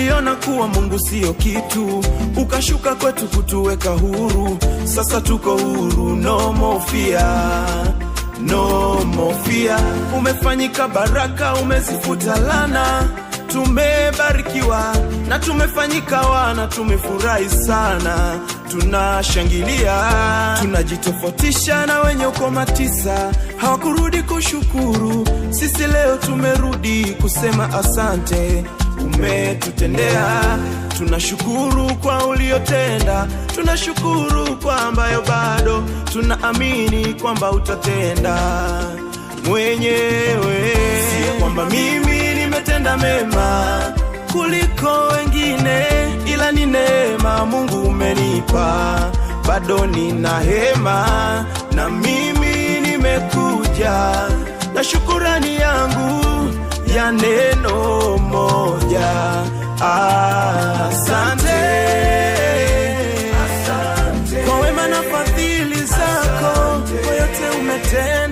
Tuliona kuwa Mungu sio kitu, ukashuka kwetu kutuweka huru. Sasa tuko huru, no more fear, no more fear. Umefanyika baraka, umezifuta lana. Tumebarikiwa na tumefanyika wana, tumefurahi sana, tunashangilia. Tunajitofautisha na wenye ukoma 9 hawakurudi kushukuru. Sisi leo tumerudi kusema asante, umetutendea. Tunashukuru kwa uliotenda, tunashukuru kwa ambayo bado tunaamini kwamba utatenda mwenyewe. Si kwamba mimi nimetenda mema kuliko wengine, ila ni neema Mungu umenipa. Bado nina hema na mimi nimekuja na shukurani yangu ya neno moja. Asante, asante kwa wema na fadhili zako, kwa yote umetenda.